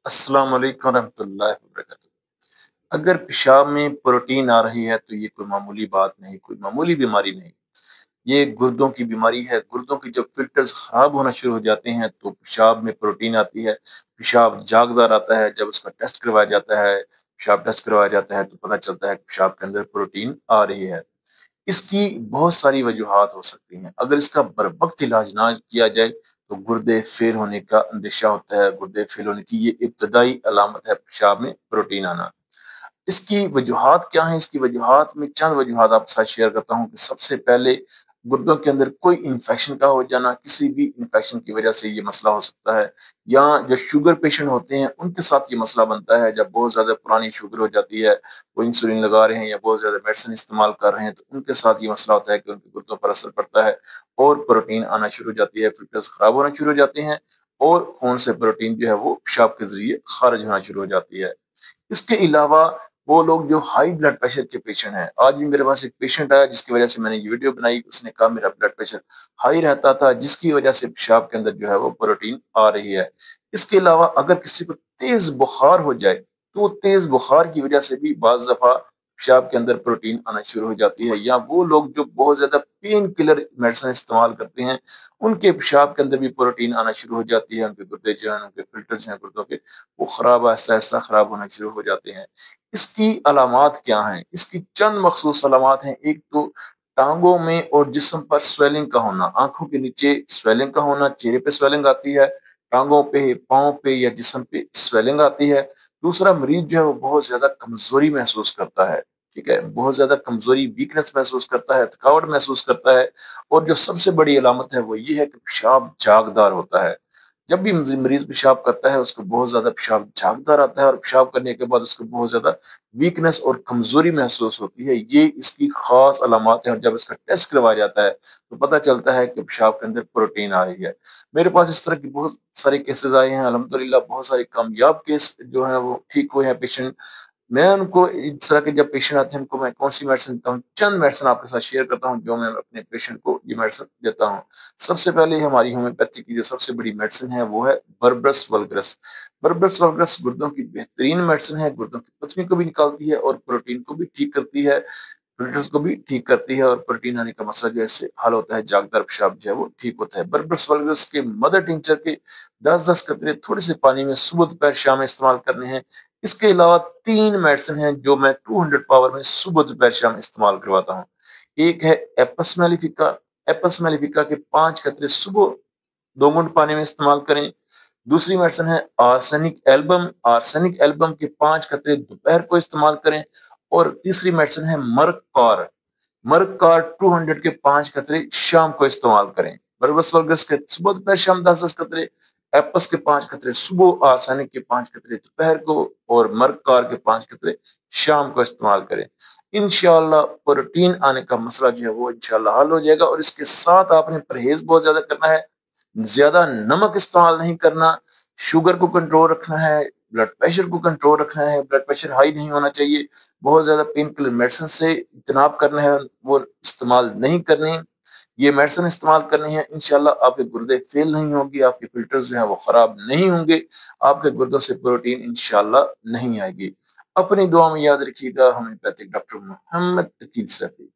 अस्सलाम वालेकुम रहमतुल्लाहि व बरकातहू। अगर पेशाब में प्रोटीन आ रही है तो ये कोई मामूली बात नहीं, कोई मामूली बीमारी नहीं। ये गुर्दों की बीमारी है। गुर्दों की जब फिल्टर्स खराब होना शुरू हो जाते हैं तो पेशाब में प्रोटीन आती है। पेशाब जागदार आता है। जब उसका टेस्ट करवाया जाता है, पेशाब टेस्ट करवाया जाता है तो पता चलता है कि पेशाब के अंदर प्रोटीन आ रही है। इसकी बहुत सारी वजूहात हो सकती हैं। अगर इसका बरवक्त इलाज ना किया जाए तो गुर्दे फेल होने का अंदेशा होता है। गुर्दे फेल होने की ये इब्तदाई अलामत है पेशाब में प्रोटीन आना। इसकी वजूहात क्या हैं? इसकी वजूहात में चंद वजूहात आपके साथ शेयर करता हूँ कि सबसे पहले गुर्दों के अंदर कोई इन्फेक्शन का हो जाना, किसी भी इन्फेक्शन की वजह से ये मसला हो सकता है। या जो शुगर पेशेंट होते हैं उनके साथ ये मसला बनता है। जब बहुत ज़्यादा पुरानी शुगर हो जाती है, वो इंसुलिन लगा रहे हैं या बहुत ज़्यादा मेडिसिन इस्तेमाल कर रहे हैं तो उनके साथ ये मसला होता है कि उनके गुर्दों पर असर पड़ता है और प्रोटीन आना शुरू हो जाती है, फिल्टर्स खराब होना शुरू हो जाते हैं और खून से प्रोटीन जो है वो पेशाब के ज़रिए खारिज होना शुरू हो जाती है। इसके अलावा वो लोग जो हाई ब्लड प्रेशर के पेशेंट हैं, आज भी मेरे पास एक पेशेंट आया जिसकी वजह से मैंने ये वीडियो बनाई। उसने कहा मेरा ब्लड प्रेशर हाई रहता था जिसकी वजह से पेशाब के अंदर जो है वो प्रोटीन आ रही है। इसके अलावा अगर किसी को तेज बुखार हो जाए तो तेज बुखार की वजह से भी बाज दफा पेशाब के अंदर प्रोटीन आना शुरू हो जाती है। या वो लोग जो बहुत ज्यादा पेन किलर मेडिसिन इस्तेमाल करते हैं उनके पेशाब के अंदर भी प्रोटीन आना शुरू हो जाती है। उनके गुर्दे जो है, उनके फिल्टर जो है गुर्दों के, वो खराब आहिस्ता आहिस्ता खराब होना शुरू हो जाते हैं। इसकी अलामात क्या हैं? इसकी चंद मखसूस अलामात हैं। एक तो टांगों में और जिस्म पर स्वेलिंग का होना, आंखों के नीचे स्वेलिंग का होना, चेहरे पे स्वेलिंग आती है, टांगों पे, पाँव पे या जिस्म पे स्वेलिंग आती है। दूसरा, मरीज जो है वो बहुत ज्यादा कमजोरी महसूस करता है। ठीक है, बहुत ज्यादा कमजोरी, वीकनेस महसूस करता है, थकावट महसूस करता है। और जो सबसे बड़ी अलामत है वो ये है कि पेशाब जागदार होता है। जब भी मरीज पेशाब करता है उसको बहुत ज्यादा पेशाब जागदार आता है और पेशाब करने के बाद उसको बहुत ज्यादा वीकनेस और कमजोरी महसूस होती है। ये इसकी खास अलामत है और जब इसका टेस्ट करवाया जाता है तो पता चलता है कि पेशाब के अंदर प्रोटीन आ रही है। मेरे पास इस तरह की बहुत सारे केसेस आए हैं अल्हम्दुलिल्लाह। बहुत सारे कामयाब केस जो हैं वो ठीक हुए हैं पेशेंट। मैं उनको इस तरह के जब पेशेंट आते हैं उनको मैं कौन सी मेडिसिन देता हूँ, चंद मेडिसिन आपके साथ शेयर करता हूँ जो मैं अपने पेशेंट को ये मेडिसिन देता हूँ। सबसे पहले हमारी होम्योपैथी की जो सबसे बड़ी मेडिसिन है वो है बर्बरस वल्गरस। बर्बरस वल्गरस गुर्दों की बेहतरीन मेडिसिन है। गुर्दों की पथरी को भी निकालती है और प्रोटीन को भी ठीक करती है, फिल्टर्स को भी ठीक करती है और प्रोटीन आने का मसला जो है इससे हल होता है। जागदार पेशाब जो है वो ठीक होता है। बर्बरस वल्गरस के मदर टिंचर के 10-10 कतरे थोड़े से पानी में सुबह दोपहर शाम में इस्तेमाल करने हैं। इसके अलावा 3 मेडिसिन हैं जो मैं 200 पावर में सुबह दोपहर शाम इस्तेमाल करवाता हूँ। एक है एपस मेलिफिका। एपस मेलिफिका के 5 कतरे सुबह 2 घूंट पानी में इस्तेमाल करें। दूसरी मेडिसिन है आर्सेनिक एल्बम। आर्सेनिक एल्बम के 5 कतरे दोपहर को इस्तेमाल करें। और तीसरी मेडिसिन है मर्क कार। मर्क कार 200 के 5 कतरे शाम को इस्तेमाल करें। बरबस वल्गस के सुबह दोपहर शाम 10-10 कतरे, एपस के 5 कतरे सुबह, आर्सेनिक के 5 कतरे दोपहर को और मर्क कार के 5 कतरे शाम को इस्तेमाल करें। इंशाअल्लाह प्रोटीन आने का मसला जो है वो इंशाअल्लाह हल हो जाएगा। और इसके साथ आपने परहेज बहुत ज्यादा करना है। ज्यादा नमक इस्तेमाल नहीं करना, शुगर को कंट्रोल रखना है, ब्लड प्रेशर को कंट्रोल रखना है। ब्लड प्रेशर हाई नहीं होना चाहिए। बहुत ज्यादा पेन किलर मेडिसिन से इज्तनाब करना है, वो इस्तेमाल नहीं करनी। ये मेडिसिन इस्तेमाल करनी है। इंशाल्लाह आपके गुर्दे फेल नहीं होंगे, आपके फिल्टर्स जो है वो खराब नहीं होंगे, आपके गुर्दों से प्रोटीन इंशाल्लाह नहीं आएगी। अपनी दुआ में याद रखिएगा। Homeopathic doctor Mohammad Aqeel Saifi.